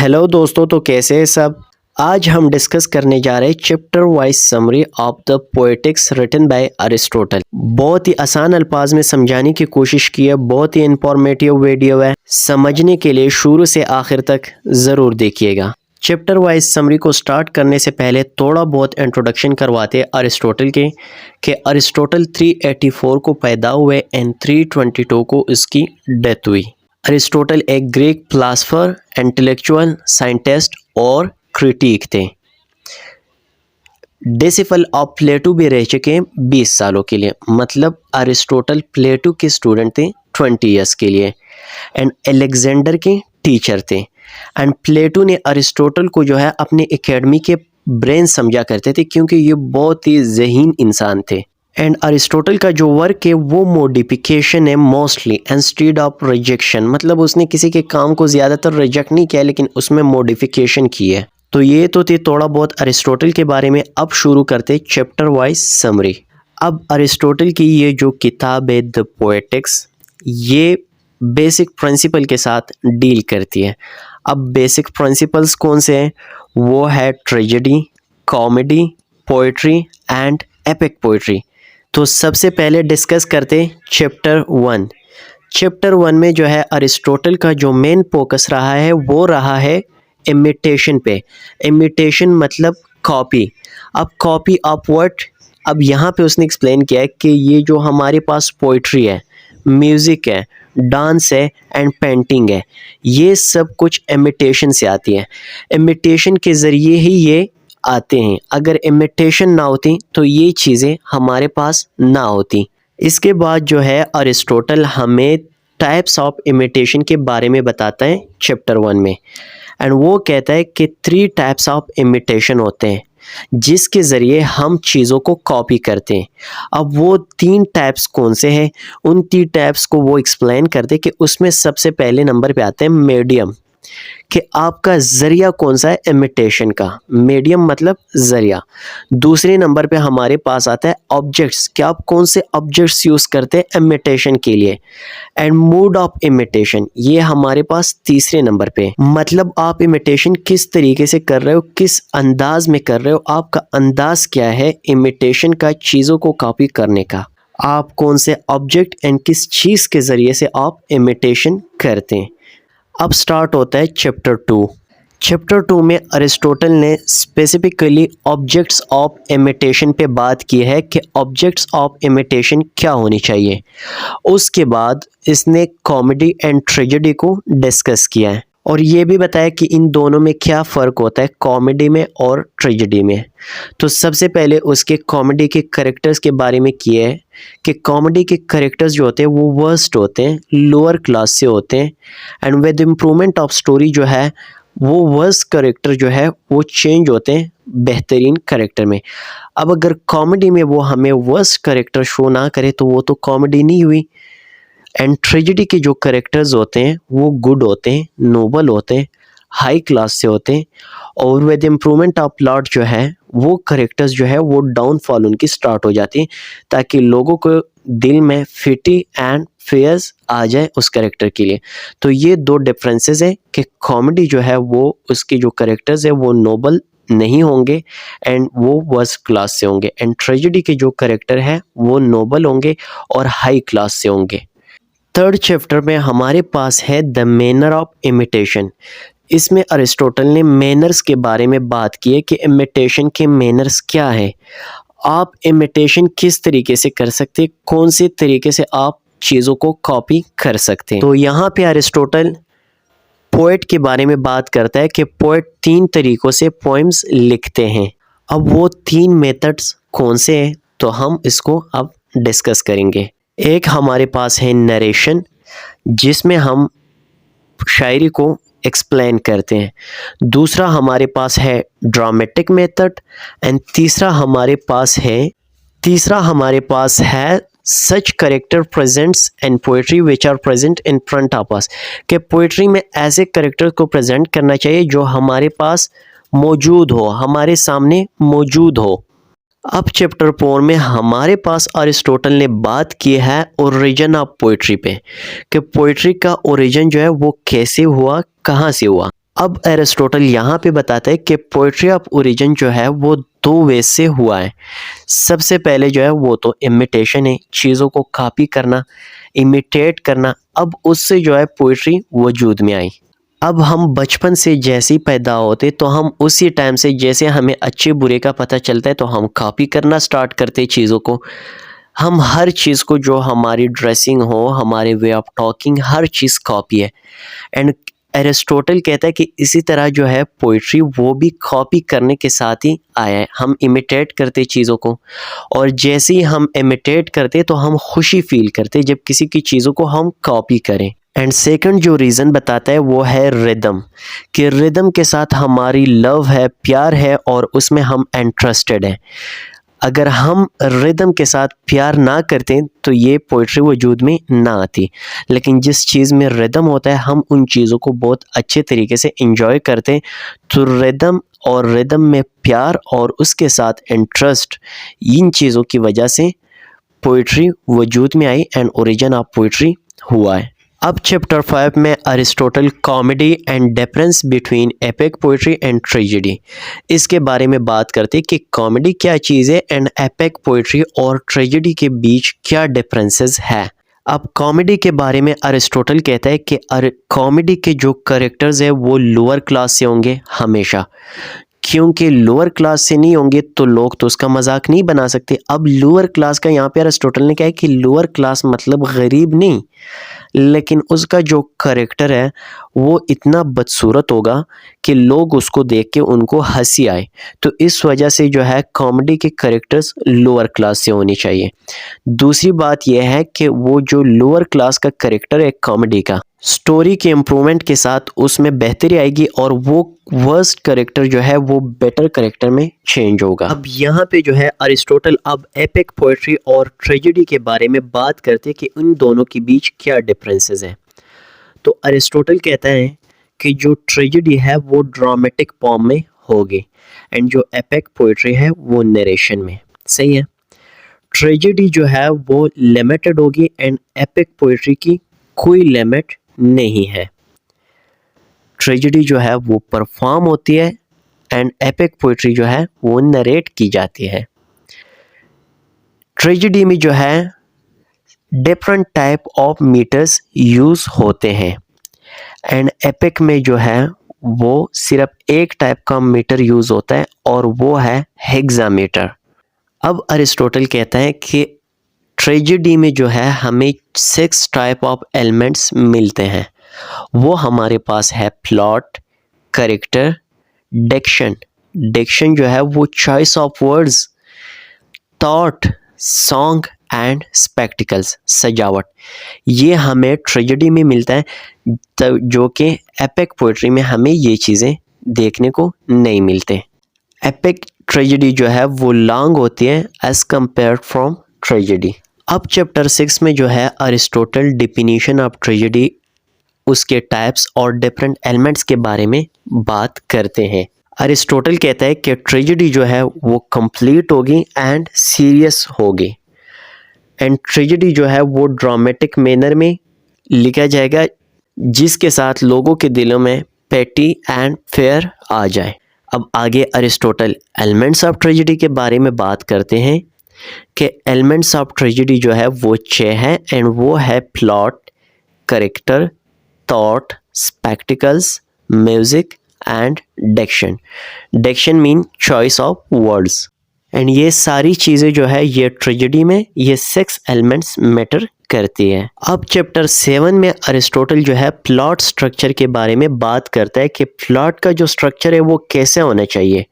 Hello दोस्तों, तो कैसे हैं सब। आज हम डिस्कस करने जा रहे हैं chapter wise summary of the poetics written by Aristotle. बहुत ही आसान अल्फाज में समझाने की कोशिश की है, बहुत ही इंफॉर्मेटिव वीडियो है। समझने के लिए शुरू से आखिर तक ज़रूर देखिएगा। चैप्टर वाइज समरी को स्टार्ट करने से पहले थोड़ा बहुत इंट्रोडक्शन करवाते हैं अरिस्टोटल के कि अरिस्टोटल 384 को पैदा हुए एंड 322 को इसकी डेथ हुई। अरिस्टोटल एक ग्रीक फिलासफर, इंटेलेक्चुअल, साइंटिस्ट और क्रिटिक थे। डिसिपल ऑफ प्लेटो भी रह चुके हैं 20 सालों के लिए, मतलब अरिस्टोटल प्लेटो के स्टूडेंट थे 20 ईयर्स के लिए एंड अलेक्जेंडर के टीचर थे। एंड प्लेटो ने अरिस्टोटल को जो है अपने एकेडमी के ब्रेन समझा करते थे क्योंकि ये बहुत ही ज़हीन इंसान थे। एंड अरिस्टोटल का जो वर्क है वो मॉडिफिकेशन है मोस्टली इंस्टेड ऑफ रिजेक्शन, मतलब उसने किसी के काम को ज़्यादातर रिजेक्ट नहीं किया लेकिन उसमें मॉडिफिकेशन की है। तो ये तो थी थोड़ा बहुत अरिस्टोटल के बारे में। अब शुरू करते चैप्टर वाइज समरी। अब अरिस्टोटल की ये जो किताब है द पोएटिक्स, ये बेसिक प्रिंसिपल के साथ डील करती है। अब बेसिक प्रिंसिपल्स कौन से हैं? वो है tragedy, comedy, poetry and epic poetry. तो सबसे पहले डिस्कस करते चैप्टर 1। चैप्टर 1 में जो है अरिस्टोटल का जो मेन फोकस रहा है वो रहा है इमिटेशन पे। इमिटेशन मतलब कॉपी। अब कॉपी ऑफ व्हाट? अब यहाँ पे उसने एक्सप्लेन किया है कि ये जो हमारे पास पोइट्री है, म्यूज़िक है, डांस है एंड पेंटिंग है, ये सब कुछ इमिटेशन से आती है। इमिटेशन के ज़रिए ही ये आते हैं। अगर इमिटेशन ना होती तो ये चीज़ें हमारे पास ना होती। इसके बाद जो है अरिस्टोटल हमें टाइप्स ऑफ इमिटेशन के बारे में बताता है चैप्टर 1 में। एंड वो कहता है कि 3 टाइप्स ऑफ इमिटेशन होते हैं जिसके ज़रिए हम चीज़ों को कॉपी करते हैं। अब वो 3 टाइप्स कौन से हैं, उन 3 टाइप्स को वो एक्सप्लेन करते कि उसमें सबसे पहले नंबर पे आते हैं मीडियम, कि आपका ज़रिया कौन सा है इमिटेशन का। मीडियम मतलब ज़रिया। दूसरे नंबर पे हमारे पास आता है ऑब्जेक्ट्स, कि आप कौन से ऑब्जेक्ट्स यूज़ करते हैं इमिटेशन के लिए। एंड मोड ऑफ इमिटेशन, ये हमारे पास तीसरे नंबर पे, मतलब आप इमिटेशन किस तरीके से कर रहे हो, किस अंदाज में कर रहे हो, आपका अंदाज क्या है इमिटेशन का, चीज़ों को कॉपी करने का। आप कौन से ऑब्जेक्ट एंड किस चीज़ के ज़रिए से आप इमिटेशन करते हैं। अब स्टार्ट होता है चैप्टर 2। चैप्टर 2 में अरिस्टोटल ने स्पेसिफिकली ऑब्जेक्ट्स ऑफ इमिटेशन पे बात की है कि ऑब्जेक्ट्स ऑफ इमिटेशन क्या होनी चाहिए। उसके बाद इसने कॉमेडी एंड ट्रेजेडी को डिस्कस किया है और ये भी बताया कि इन दोनों में क्या फ़र्क होता है, कॉमेडी में और ट्रेजेडी में। तो सबसे पहले उसके कॉमेडी के कैरेक्टर्स के बारे में किए है कि कॉमेडी के कैरेक्टर्स जो होते हैं वो वर्स्ट होते हैं, लोअर क्लास से होते हैं। And with improvement of story जो है वो वर्स्ट कैरेक्टर जो है वो चेंज होते हैं बेहतरीन कैरेक्टर में। अब अगर कॉमेडी में वो हमें वर्स्ट कैरेक्टर शो ना करे तो वो तो कॉमेडी नहीं हुई। एंड ट्रेजेडी के जो कैरेक्टर्स होते हैं वो गुड होते हैं, नोबल होते हैं, हाई क्लास से होते हैं। और विद इम्प्रूवमेंट ऑफ प्लॉट जो है वो कैरेक्टर्स जो है वो डाउनफॉल उनकी स्टार्ट हो जाती है, ताकि लोगों को दिल में फिटी एंड फेयर्स आ जाए उस कैरेक्टर के लिए। तो ये 2 डिफरेंसेस है कि कॉमेडी जो है वो उसके जो कैरेक्टर्स है वो नोबल नहीं होंगे एंड वो वर्स्ट क्लास से होंगे। एंड ट्रेजेडी के जो कैरेक्टर है वो नोबल होंगे और हाई क्लास से होंगे। 3rd चैप्टर में हमारे पास है द मैनर ऑफ इमिटेशन। इसमें अरिस्टोटल ने मैनर्स के बारे में बात की है कि इमिटेशन के मैनर्स क्या है, आप इमिटेशन किस तरीके से कर सकते हैं, कौन से तरीके से आप चीज़ों को कॉपी कर सकते हैं। तो यहाँ पे अरिस्टोटल पोएट के बारे में बात करता है कि पोएट 3 तरीक़ों से पोएम्स लिखते हैं। अब वो 3 मेथड्स कौन से हैं तो हम इसको अब डिस्कस करेंगे। एक हमारे पास है नरेशन, जिसमें हम शायरी को एक्सप्लेन करते हैं। दूसरा हमारे पास है ड्रामेटिक मेथड एंड तीसरा हमारे पास है such character presents and poetry which are present in front of us, कि पोएट्री में ऐसे करेक्टर को प्रेजेंट करना चाहिए जो हमारे पास मौजूद हो, हमारे सामने मौजूद हो। अब चैप्टर 4 में हमारे पास अरिस्टोटल ने बात की है ओरिजिन ऑफ पोइट्री पे, कि पोइट्री का ओरिजिन जो है वो कैसे हुआ, कहाँ से हुआ। अब एरिस्टोटल यहाँ पे बताता है कि पोइट्री ऑफ ओरिजिन जो है वो दो वे से हुआ है। सबसे पहले जो है वो तो इमिटेशन है, चीज़ों को कॉपी करना, इमिटेट करना। अब उससे जो है पोइट्री वजूद में आई। अब हम बचपन से जैसे ही पैदा होते तो हम उसी टाइम से जैसे हमें अच्छे बुरे का पता चलता है तो हम कॉपी करना स्टार्ट करते चीज़ों को। हम हर चीज़ को, जो हमारी ड्रेसिंग हो, हमारे way of talking, her cheese copy है। एंड एरिस्टोटल कहता है कि इसी तरह जो है पोइट्री वो भी कॉपी करने के साथ ही आया है। हम इमिटेट करते चीज़ों को, और जैसे ही हम इमिटेट करते तो हम खुशी फील करते जब किसी की चीज़ों को हम कॉपी करें। एंड सेकंड जो रीज़न बताता है वो है रिदम, कि रिदम के साथ हमारी लव है, प्यार है, और उसमें हम इंटरेस्टेड हैं। अगर हम रिदम के साथ प्यार ना करते तो ये पोइट्री वजूद में ना आती। लेकिन जिस चीज़ में रिदम होता है हम उन चीज़ों को बहुत अच्छे तरीके से एंजॉय करते हैं। तो रिदम और रिदम में प्यार और उसके साथ इंटरेस्ट, इन चीज़ों की वजह से पोइट्री वजूद में आई एंड ओरिजिन ऑफ पोइट्री हुआ है। अब चैप्टर 5 में Aristotle comedy and difference between epic poetry and tragedy, इसके बारे में बात करते हैं कि कॉमेडी क्या चीज़ है एंड एपिक पोइट्री और ट्रेजेडी के बीच क्या डिफरेंसेस है। अब कॉमेडी के बारे में अरिस्टोटल कहता है कि कॉमेडी के जो कैरेक्टर्स है वो लोअर क्लास से होंगे हमेशा, क्योंकि लोअर क्लास से नहीं होंगे तो लोग तो उसका मजाक नहीं बना सकते। अब लोअर क्लास का यहाँ पे अरिस्टोटल ने कहा है कि लोअर क्लास मतलब गरीब नहीं, लेकिन उसका जो करेक्टर है वो इतना बदसूरत होगा कि लोग उसको देख के उनको हंसी आए। तो इस वजह से जो है कॉमेडी के करेक्टर्स लोअर क्लास से होनी चाहिए। दूसरी बात यह है कि वो जो लोअर क्लास का करेक्टर है कॉमेडी का, स्टोरी के इम्प्रूवमेंट के साथ उसमें बेहतरी आएगी और वो वर्स्ट करेक्टर जो है वो बेटर करेक्टर में चेंज होगा। अब यहाँ पे जो है अरिस्टोटल अब एपिक पोएट्री और ट्रेजेडी के बारे में बात करते हैं कि उन दोनों के बीच क्या डिफरेंसेस हैं। तो अरिस्टोटल कहता है कि जो ट्रेजेडी है वो ड्रामेटिक फॉर्म में होगी एंड जो एपिक पोएट्री है वो नरेशन में। सही है। ट्रेजेडी जो है वो लिमिटेड होगी एंड एपिक पोएट्री की कोई लिमिट नहीं है। ट्रेजेडी जो है वो परफॉर्म होती है एंड एपिक पोएट्री जो है वो नरेट की जाती है। ट्रेजेडी में जो है different type of meters use होते हैं एंड एपिक में जो है वो सिर्फ एक टाइप का मीटर यूज़ होता है और वो है हेक्सामीटर। अब अरिस्टोटल कहता है कि ट्रेजेडी में जो है हमें 6 टाइप ऑफ एलिमेंट्स मिलते हैं। वो हमारे पास है प्लॉट, कैरेक्टर, डिक्शन। डिक्शन जो है वो choice of words, thought, song and spectacles, सजावट। ये हमें ट्रेजेडी में मिलता है, जो कि एपिक पोएट्री में हमें ये चीज़ें देखने को नहीं मिलते। एपिक ट्रेजेडी जो है वो लॉन्ग होती है एज कम्पेयर फ्रॉम ट्रेजेडी। अब चैप्टर 6 में जो है अरिस्टोटल डिफिनीशन ऑफ ट्रेजेडी, उसके टाइप्स और डिफरेंट एलिमेंट्स के बारे में बात करते हैं। अरिस्टोटल कहता है कि ट्रेजेडी जो है वो कंप्लीट होगी एंड सीरियस होगी एंड ट्रेजेडी जो है वो ड्रामेटिक मैनर में लिखा जाएगा जिसके साथ लोगों के दिलों में पेटी एंड फेयर आ जाए। अब आगे अरिस्टोटल एलिमेंट्स ऑफ ट्रेजेडी के बारे में बात करते हैं कि एलिमेंट्स ऑफ ट्रेजेडी जो है वो 6 है एंड वो है plot, character, thought, spectacles, music and diction. Diction mean choice of words and ये सारी चीज़ें जो है ये ट्रेजेडी में ये 6 एलिमेंट्स मैटर करती है। अब चैप्टर 7 में अरिस्टोटल जो है प्लॉट स्ट्रक्चर के बारे में बात करता है कि प्लॉट का जो स्ट्रक्चर है वो कैसे होना चाहिए।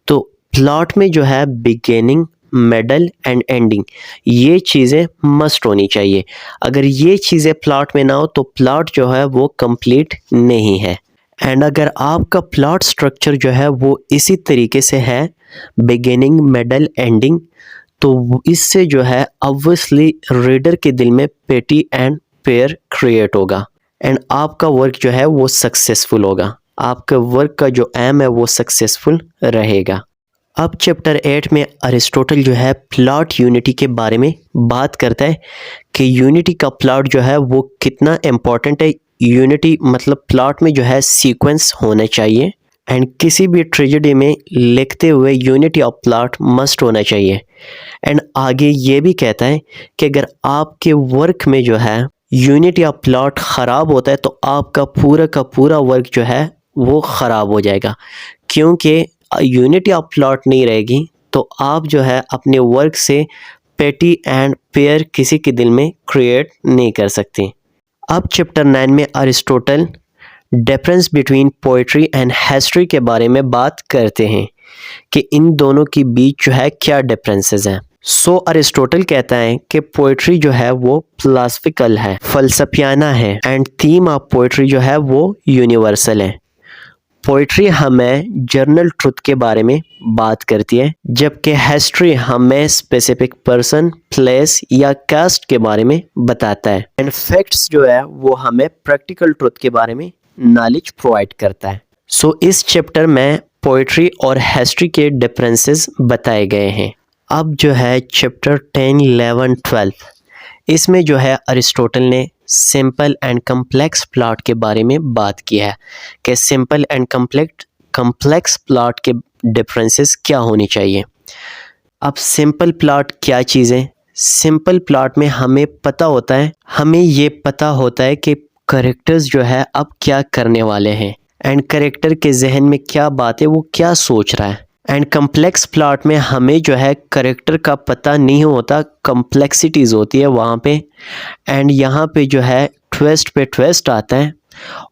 तो प्लॉट में जो है बिगिनिंग, मिडल एंड एंडिंग, ये चीज़ें मस्ट होनी चाहिए। अगर ये चीज़ें प्लॉट में ना हो तो प्लॉट जो है वो कंप्लीट नहीं है। एंड अगर आपका प्लॉट स्ट्रक्चर जो है वो इसी तरीके से है, बिगिनिंग, मिडल, एंडिंग, तो इससे जो है ऑब्वियसली रीडर के दिल में पेटी एंड पेयर क्रिएट होगा एंड आपका वर्क जो है वो सक्सेसफुल होगा। आपका वर्क का जो एम है वो सक्सेसफुल रहेगा। अब चैप्टर 8 में अरिस्टोटल जो है प्लॉट यूनिटी के बारे में बात करता है कि यूनिटी का प्लॉट जो है वो कितना इम्पोर्टेंट है यूनिटी मतलब प्लॉट में जो है सीक्वेंस होना चाहिए, एंड किसी भी ट्रेजेडी में लिखते हुए यूनिटी ऑफ प्लॉट मस्ट होना चाहिए। एंड आगे ये भी कहता है कि अगर आपके वर्क में जो है यूनिटी ऑफ प्लॉट ख़राब होता है तो आपका पूरा का पूरा वर्क जो है वो ख़राब हो जाएगा, क्योंकि यूनिटी ऑफ प्लॉट नहीं रहेगी तो आप जो है अपने वर्क से पेटी एंड पेयर किसी के दिल में क्रिएट नहीं कर सकते। अब चैप्टर 9 में Aristotle difference between poetry and history के बारे में बात करते हैं कि इन दोनों के बीच जो है क्या डिफरेंसेस हैं। सो अरिस्टोटल कहता है कि पोइट्री जो है वो फिलॉसफिकल है, फलसफियाना है, एंड थीम ऑफ पोइट्री जो है वो यूनिवर्सल है। पोइट्री हमें जर्नल ट्रुथ के बारे में बात करती है, जबकि हिस्ट्री हमें स्पेसिफिक पर्सन, प्लेस या कास्ट के बारे में बताता है, एंड फैक्ट्स जो है वो हमें प्रैक्टिकल ट्रुथ के बारे में नॉलेज प्रोवाइड करता है। सो इस चैप्टर में पोइट्री और हिस्ट्री के डिफरेंसेस बताए गए हैं। अब जो है चैप्टर 10, 11, 12, इसमें जो है अरिस्टोटल ने सिंपल एंड कम्प्लेक्स प्लॉट के बारे में बात की है कि सिंपल एंड कम्प्लेक्स प्लॉट के डिफरेंसेस क्या होनी चाहिए। अब सिंपल प्लॉट क्या चीज़ है? सिंपल प्लॉट में हमें ये पता होता है कि कैरेक्टर्स जो है अब क्या करने वाले हैं, एंड कैरेक्टर के जहन में क्या बात है, वो क्या सोच रहा है। एंड कम्प्लेक्स प्लॉट में हमें जो है कैरेक्टर का पता नहीं होता, कम्प्लेक्सिटीज़ होती है वहाँ पे, एंड यहाँ पे जो है ट्विस्ट पे ट्विस्ट आता है।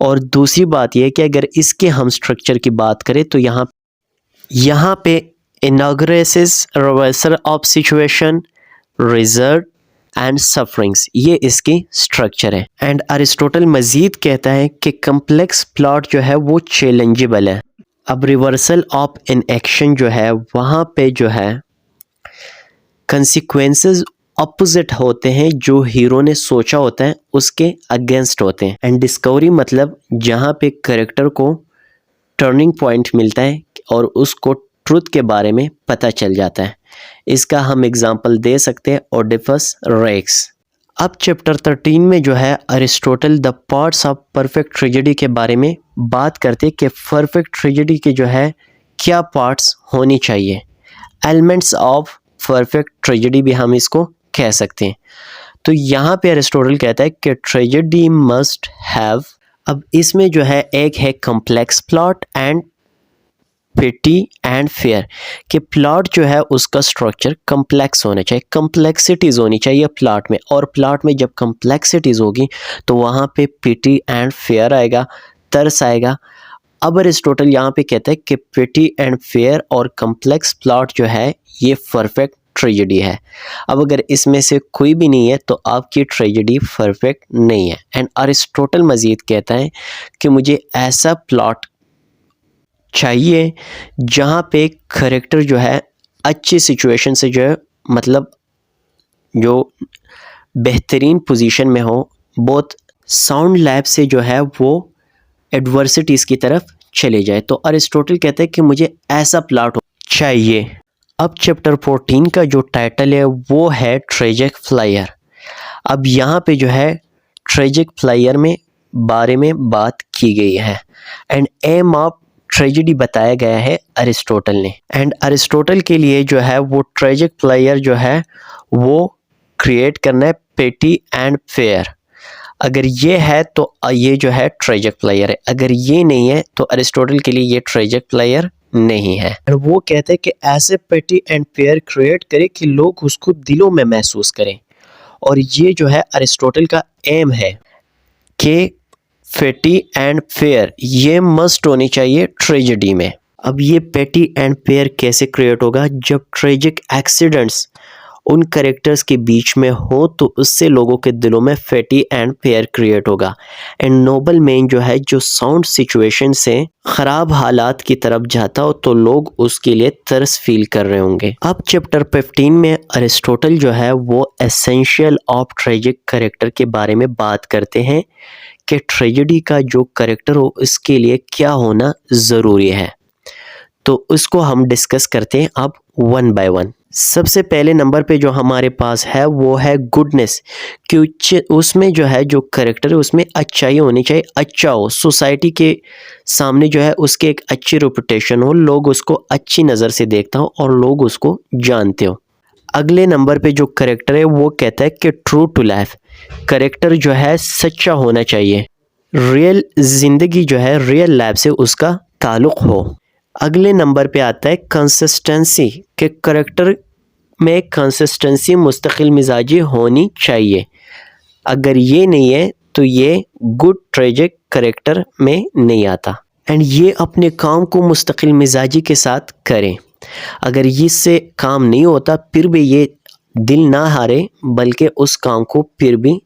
और दूसरी बात यह कि अगर इसके हम स्ट्रक्चर की बात करें तो यहाँ पे anagnorisis, reversal of situation, result and sufferings, ये इसकी स्ट्रक्चर है। एंड अरिस्टोटल मज़ीद कहता है कि कम्प्लेक्स प्लॉट जो है वो चैलेंजेबल है। अब रिवर्सल ऑफ इन एक्शन जो है वहाँ पे जो है कंसिक्वेंसेस अपोजिट होते हैं, जो हीरो ने सोचा होता है उसके अगेंस्ट होते हैं। एंड डिस्कवरी मतलब जहाँ पे कैरेक्टर को टर्निंग पॉइंट मिलता है और उसको ट्रुथ के बारे में पता चल जाता है। इसका हम एग्जांपल दे सकते हैं ओडिपस रेक्स। अब चैप्टर 13 में जो है Aristotle the parts of perfect tragedy के बारे में बात करते कि परफेक्ट ट्रेजेडी के जो है क्या पार्ट्स होनी चाहिए। एलिमेंट्स ऑफ परफेक्ट ट्रेजेडी भी हम इसको कह सकते हैं। तो यहाँ पे अरिस्टोटल कहता है कि ट्रेजेडी मस्ट हैव, अब इसमें जो है एक है complex plot and pity and fear, कि प्लॉट जो है उसका स्ट्रक्चर कम्प्लेक्स होना चाहिए, कम्प्लेक्सिटीज़ होनी चाहिए प्लॉट में, और प्लॉट में जब कम्प्लेक्सिटीज़ होगी तो वहाँ पे पिटी एंड फेयर आएगा, तरस आएगा। अब अरिस्टोटल यहाँ पे कहता है कि पिटी एंड फेयर और कम्प्लेक्स प्लॉट जो है ये परफेक्ट ट्रेजेडी है। अब अगर इसमें से कोई भी नहीं है तो आपकी ट्रेजेडी परफेक्ट नहीं है। एंड अरिस्टोटल मज़ीद कहता है कि मुझे ऐसा प्लॉट चाहिए जहाँ पे करेक्टर जो है अच्छी सिचुएशन से जो है मतलब जो बेहतरीन पोजीशन में हो, बहुत साउंड लैब से जो है वो एडवर्सिटीज़ की तरफ चले जाए। तो अरिस्टोटल कहते हैं कि मुझे ऐसा प्लॉट चाहिए। अब चैप्टर 14 का जो टाइटल है वो है ट्रेजिक फ्लायर। अब यहाँ पे जो है ट्रेजिक फ्लायर में बारे में बात की गई है, एंड एम ऑफ ट्रेजेडी बताया गया है अरिस्टोटल ने। एंड अरिस्टोटल के लिए जो है वो ट्रेजिक फ्लायर जो है वो क्रिएट करना है पेटी एंड फेयर। अगर ये है तो ये जो है ट्रेजिक फ्लायर है, अगर ये नहीं है तो अरिस्टोटल के लिए ये ट्रेजिक फ्लायर नहीं है। और वो कहते हैं कि ऐसे पेटी एंड फेयर क्रिएट करे कि लोग उसको दिलों में महसूस करें, और ये जो है अरिस्टोटल का एम है कि पेटी एंड फेयर ये मस्ट होनी चाहिए ट्रेजेडी में। अब ये पेटी एंड फेयर कैसे क्रिएट होगा? जब ट्रेजिक एक्सीडेंट्स उन कैरेक्टर्स के बीच में हो तो उससे लोगों के दिलों में फेटी एंड फेयर क्रिएट होगा। एंड नोबल मैन जो है जो साउंड सिचुएशन से ख़राब हालात की तरफ जाता हो तो लोग उसके लिए तरस फील कर रहे होंगे। अब चैप्टर 15 में अरिस्टोटल जो है वो एसेंशियल ऑफ ट्रेजिक कैरेक्टर के बारे में बात करते हैं कि ट्रेजेडी का जो कैरेक्टर हो इसके लिए क्या होना ज़रूरी है। तो उसको हम डिस्कस करते हैं अब वन बाय वन। सबसे पहले नंबर पे जो हमारे पास है वो है गुडनेस, कि उसमें जो है जो करेक्टर है उसमें अच्छाई होनी चाहिए, अच्छा हो, सोसाइटी के सामने जो है उसके एक अच्छी रेपुटेशन हो, लोग उसको अच्छी नज़र से देखता हो और लोग उसको जानते हो। अगले नंबर पे जो करेक्टर है वो कहता है कि ट्रू टू लाइफ, करेक्टर जो है सच्चा होना चाहिए, रियल ज़िंदगी जो है रियल लाइफ से उसका ताल्लुक़ हो। अगले नंबर पे आता है कंसिस्टेंसी, के करेक्टर में कंसिस्टेंसी मुस्तकिल मिजाजी होनी चाहिए, अगर ये नहीं है तो ये गुड ट्रेजिक करेक्टर में नहीं आता। एंड ये अपने काम को मुस्तकिल मिजाजी के साथ करें, अगर इससे काम नहीं होता फिर भी ये दिल ना हारे बल्कि उस काम को फिर भी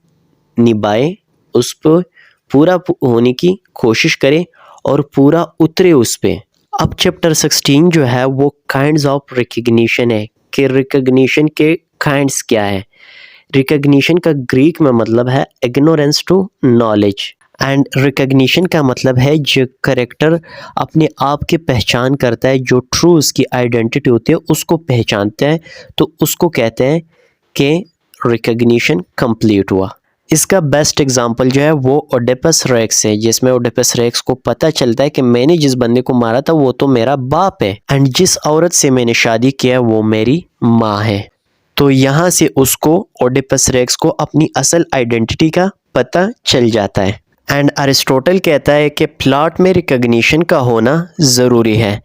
निभाए, उस पर पूरा होने की कोशिश करे और पूरा उतरे उस पे। अब चैप्टर 16 जो है वो काइंड्स ऑफ रिकग्निशन है, कि रिकग्निशन के काइंड्स क्या है। रिकग्निशन का ग्रीक में मतलब है ignorance to knowledge, and recognition का मतलब है जो करेक्टर अपने आप की पहचान करता है, जो ट्रू उसकी आइडेंटिटी होती है उसको पहचानता है, तो उसको कहते हैं कि रिकग्निशन कंप्लीट हुआ। इसका बेस्ट एग्जांपल जो है वो ओडिपस रेक्स है, जिसमें ओडिपस रेक्स को पता चलता है कि मैंने जिस बंदे को मारा था वो तो मेरा बाप है, एंड जिस औरत से मैंने शादी किया वो मेरी माँ है। तो यहाँ से उसको ओडिपस रेक्स को अपनी असल आइडेंटिटी का पता चल जाता है। एंड अरिस्टोटल कहता है कि प्लॉट में रिकग्निशन का होना ज़रूरी है,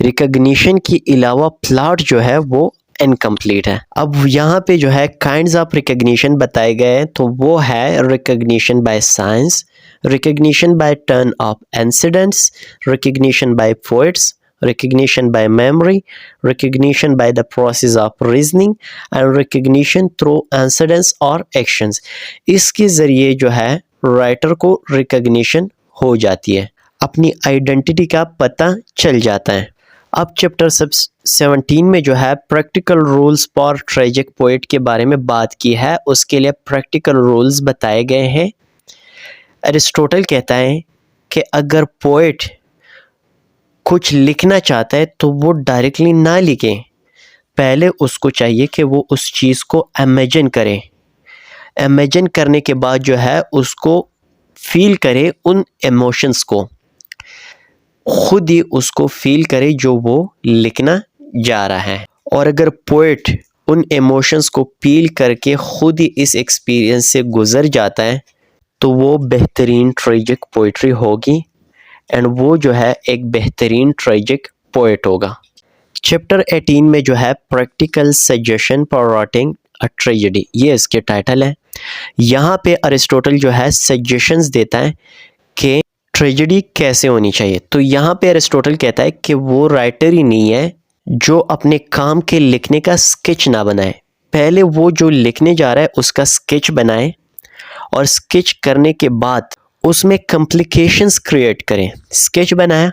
रिकग्निशन के अलावा प्लॉट जो है वो इनकम्प्लीट है। अब यहाँ पे जो है काइंड्स ऑफ रिकग्निशन बताए गए हैं, तो वो है recognition by signs, recognition by turn of incidents, recognition by poets, recognition by memory, recognition by the process of reasoning and recognition through incidents or actions। इसके ज़रिए जो है राइटर को रिकग्निशन हो जाती है, अपनी आइडेंटिटी का पता चल जाता है। अब चैप्टर 17 में जो है practical rules for tragic poet के बारे में बात की है, उसके लिए प्रैक्टिकल रूल्स बताए गए हैं। अरिस्टोटल कहता है कि अगर पोएट कुछ लिखना चाहता है तो वो डायरेक्टली ना लिखे, पहले उसको चाहिए कि वो उस चीज़ को इमेजिन करे, इमेजिन करने के बाद जो है उसको फील करे, उन इमोशंस को खुद ही उसको फील करे जो वो लिखना जा रहा है। और अगर पोएट उन इमोशंस को फील करके खुद ही इस एक्सपीरियंस से गुज़र जाता है तो वो बेहतरीन ट्रेजिक पोइट्री होगी, एंड वो जो है एक बेहतरीन ट्रेजिक पोएट होगा। चैप्टर 18 में जो है practical suggestion for writing a tragedy, ये इसके टाइटल है। यहाँ पे अरिस्टोटल जो है सजेशंस देता है कि ट्रेजेडी कैसे होनी चाहिए। तो यहाँ पे अरिस्टोटल कहता है कि वो राइटर ही नहीं है जो अपने काम के लिखने का स्केच ना बनाए, पहले वो जो लिखने जा रहा है उसका स्केच बनाए, और स्केच करने के बाद उसमें कॉम्प्लिकेशंस क्रिएट करें। स्केच बनाया,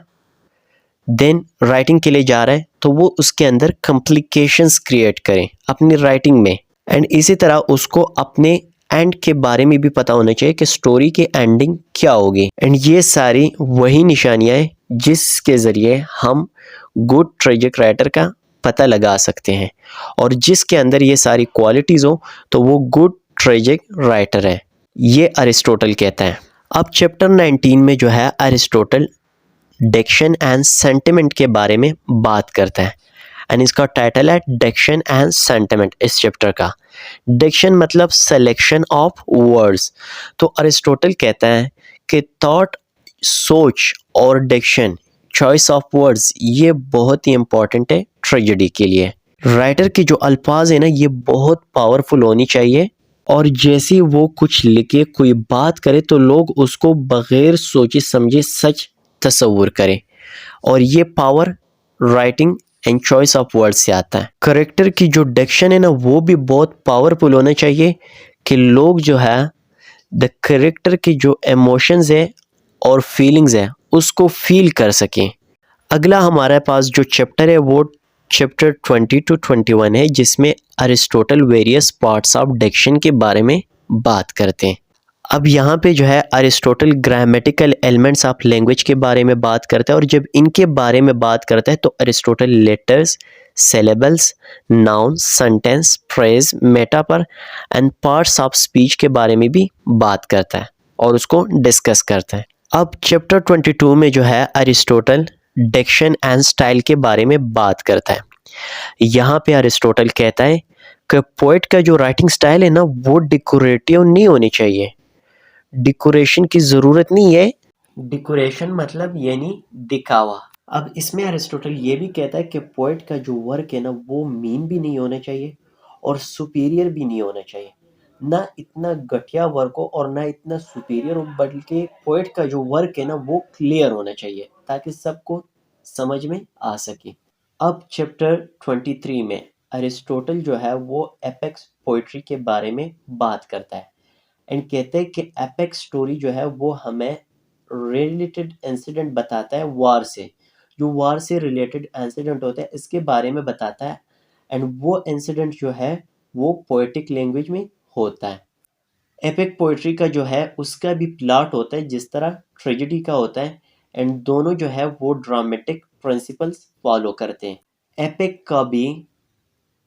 देन राइटिंग के लिए जा रहा है तो वो उसके अंदर कॉम्प्लिकेशंस क्रिएट करें अपनी राइटिंग में, एंड इसी तरह उसको अपने एंड के बारे में भी पता होना चाहिए कि स्टोरी की एंडिंग क्या होगी। एंड ये सारी वही निशानियाँ हैं जिसके ज़रिए हम गुड ट्रेजिक राइटर का पता लगा सकते हैं, और जिसके अंदर ये सारी क्वालिटीज़ हो तो वो गुड ट्रेजिक राइटर है, ये अरिस्टोटल कहता है। अब चैप्टर 19 में जो है अरिस्टोटल डिक्शन एंड सेंटिमेंट के बारे में बात करता है, एंड इसका टाइटल है डिक्शन एंड सेंटिमेंट। इस चैप्टर का डिक्शन मतलब सिलेक्शन ऑफ वर्ड्स। तो अरिस्टोटल कहता है कि थॉट, सोच और डिक्शन, चॉइस ऑफ वर्ड्स, ये बहुत ही इंपॉर्टेंट है ट्रेजेडी के लिए। राइटर के जो अल्फाज है ना ये बहुत पावरफुल होनी चाहिए, और जैसे वो कुछ लिखे, कोई बात करे तो लोग उसको बग़ैर सोचे समझे सच तस्वुर करें, और ये power writing and choice of words से आता है। करेक्टर की जो डिक्शन है ना वो भी बहुत पावरफुल होना चाहिए कि लोग जो है द करेक्टर की जो इमोशंस है और फीलिंग्स है उसको फील कर सकें। अगला हमारे पास जो चैप्टर है वो चैप्टर 20 to 21 है, जिसमें Aristotle various parts of diction के बारे में बात करते हैं। अब यहाँ पे जो है Aristotle grammatical elements of language के बारे में बात करता है, और जब इनके बारे में बात करता है तो Aristotle letters, syllables, noun, sentence, phrase, metaphor and parts of speech के बारे में भी बात करता है और उसको डिस्कस करता है। अब चैप्टर 22 में जो है अरिस्टोटल डिक्शन एंड स्टाइल के बारे में बात करता है। यहाँ पे अरिस्टोटल कहता है कि पोइट का जो राइटिंग स्टाइल है ना वो डिकोरेटिव नहीं होनी चाहिए। डिकोरेशन की ज़रूरत नहीं है। डिकोरेशन मतलब यानी दिखावा। अब इसमें अरिस्टोटल ये भी कहता है कि पोइट का जो वर्क है ना वो मीन भी नहीं होना चाहिए और सुपीरियर भी नहीं होना चाहिए। ना इतना घटिया वर्क हो और ना इतना सुपीरियर हो, बल्कि पोइट का जो वर्क है ना वो क्लियर होना चाहिए ताकि सबको समझ में आ सके। अब चैप्टर 23 में अरिस्टोटल जो है वो एपेक्स पोइट्री के बारे में बात करता है एंड कहते हैं कि एपेक्स स्टोरी जो है वो हमें रिलेटेड इंसिडेंट बताता है वार से। जो वार से रिलेटेड इंसिडेंट होते हैं इसके बारे में बताता है एंड वो इंसिडेंट जो है वो पोएटिक लैंग्वेज में होता है। एपिक पोइट्री का जो है उसका भी प्लॉट होता है जिस तरह ट्रेजेडी का होता है एंड दोनों जो है वो ड्रामेटिक प्रिंसिपल्स फॉलो करते हैं। एपिक का भी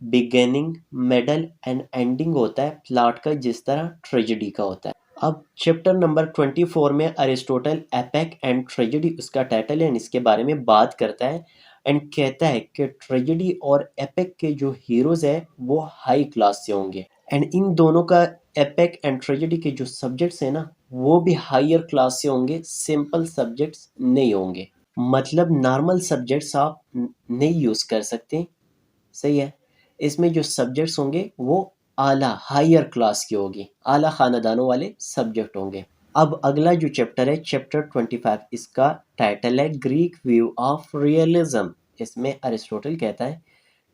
बिगिनिंग, मिडल एंड एंडिंग होता है प्लॉट का जिस तरह ट्रेजेडी का होता है। अब चैप्टर नंबर 24 में अरिस्टोटल एपिक एंड ट्रेजेडी उसका टाइटल है एंड इसके बारे में बात करता है एंड कहता है कि ट्रेजेडी और एपिक के जो हीरोज है वो हाई क्लास से होंगे एंड इन दोनों का एपिक एंड ट्रेजेडी के जो सब्जेक्ट्स है ना वो भी हायर क्लास से होंगे, सिंपल सब्जेक्ट्स नहीं होंगे। मतलब नॉर्मल सब्जेक्ट्स आप नहीं यूज कर सकते, सही है। इसमें जो सब्जेक्ट्स होंगे वो आला हायर क्लास की होगी, आला खानदानों वाले सब्जेक्ट होंगे। अब अगला जो चैप्टर है चैप्टर 25, इसका टाइटल है ग्रीक व्यू ऑफ रियलिज्म। इसमें अरिस्टोटल कहता है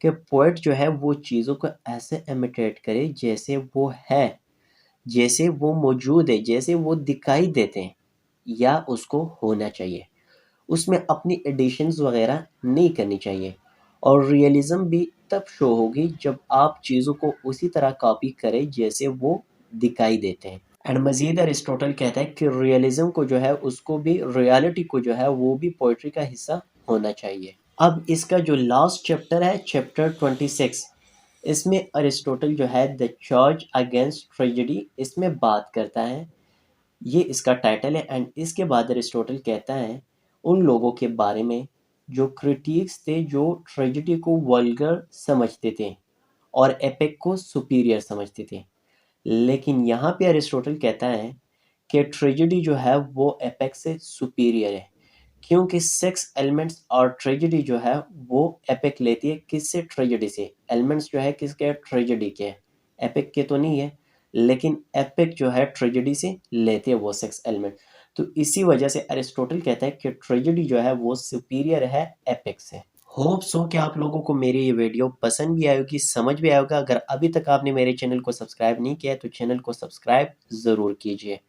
कि पोएट जो है वो चीज़ों को ऐसे इमिटेट करे जैसे वो है, जैसे वो मौजूद है, जैसे वो दिखाई देते हैं या उसको होना चाहिए। उसमें अपनी एडिशंस वगैरह नहीं करनी चाहिए और रियलिज्म भी तब शो होगी जब आप चीज़ों को उसी तरह कॉपी करें जैसे वो दिखाई देते हैं। एंड मज़ीद अरिस्टोटल कहता है कि रियलिज्म को जो है उसको भी, रियलिटी को जो है वो भी पोइट्री का हिस्सा होना चाहिए। अब इसका जो लास्ट चैप्टर है चैप्टर 26, इसमें अरिस्टोटल जो है द चार्ज अगेंस्ट ट्रेजेडी इसमें बात करता है, ये इसका टाइटल है एंड इसके बाद अरिस्टोटल कहता है उन लोगों के बारे में जो क्रिटिक्स थे जो ट्रेजेडी को वल्गर समझते थे और एपिक को सुपीरियर समझते थे। लेकिन यहाँ पे अरिस्टोटल कहता है कि ट्रेजेडी जो है वो एपिक से सुपीरियर है क्योंकि सेक्स एलिमेंट्स और ट्रेजेडी जो है वो एपिक लेती है किससे, ट्रेजेडी से। एलिमेंट्स जो है किसके, ट्रेजेडी के, एपिक के तो नहीं है, लेकिन एपिक जो है ट्रेजेडी से लेते हैं वो सेक्स एलिमेंट। तो इसी वजह से अरिस्टोटल कहता है कि ट्रेजेडी जो है वो सुपीरियर है एपिक से। होप सो कि आप लोगों को मेरी ये वीडियो पसंद भी आएगी, समझ भी आएगा। अगर अभी तक आपने मेरे चैनल को सब्सक्राइब नहीं किया है तो चैनल को सब्सक्राइब ज़रूर कीजिए।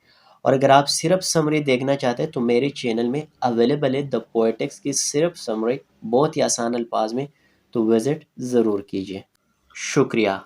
और अगर आप सिर्फ समरी देखना चाहते हैं तो मेरे चैनल में अवेलेबल है द पोएटिक्स की सिर्फ समरी बहुत ही आसान अल्फाज में, तो विज़िट ज़रूर कीजिए। शुक्रिया।